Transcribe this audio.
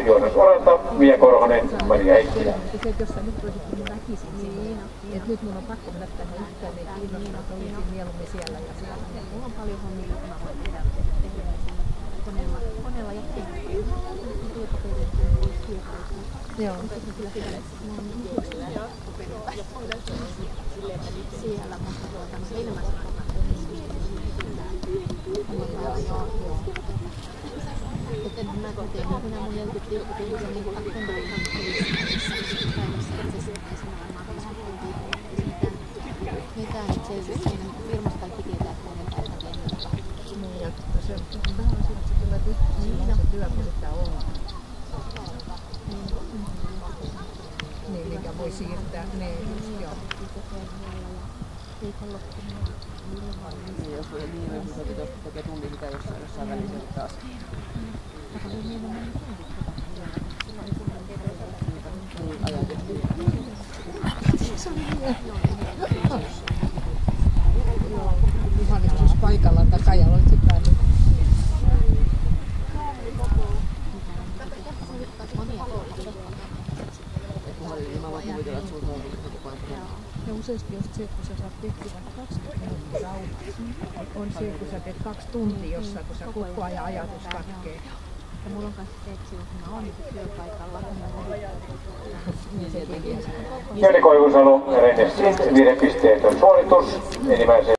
Joonas Oranta, Mia Korhonen, Maria Heikkilä. Se, että jos sä nyt olisit mun väkisin niin, että nyt mun on pakko mennä tänne yhteen, niin kiinnostaa, että olisin mieluummin siellä ja siellä. Mulla on paljon hommia, joita mä voin tehdä koneella ja Joo. siellä, mutta enemmän joten mä teen minä mun 40 tilkkutilkkuja niin kuin akkondoihan päivässä itse varmaan 50 tuntia mitään itse siinä firmassa kaikki tietää, että meidän päivä teen. Niin, ja se on vähän asia, että se tulee silloin se työ, kun sitä on. Niin, mikä voi siirtää. Niin, joo. Niin, jos oli niin, että pitäisi tekee tunti sitä jossain välissä taas. Niin, ajatettiin. Juhannus paikalla takajalla olet sitten päänyt. Mä voin kuvitella, että sulta on koko ajan. Ja useasti just se, kun sä saat tehtyä 20 minuuttia rauhassa, on se, kun sä teet 2 tuntia jossain, kun sä koko ajan ajatus katkee. Ja mulla on kanssa se, että silloin kun mä oon työpaikalla, Jari Koivusalo, Rennes Sint, 5 pisteetön suoritus, ensimmäisen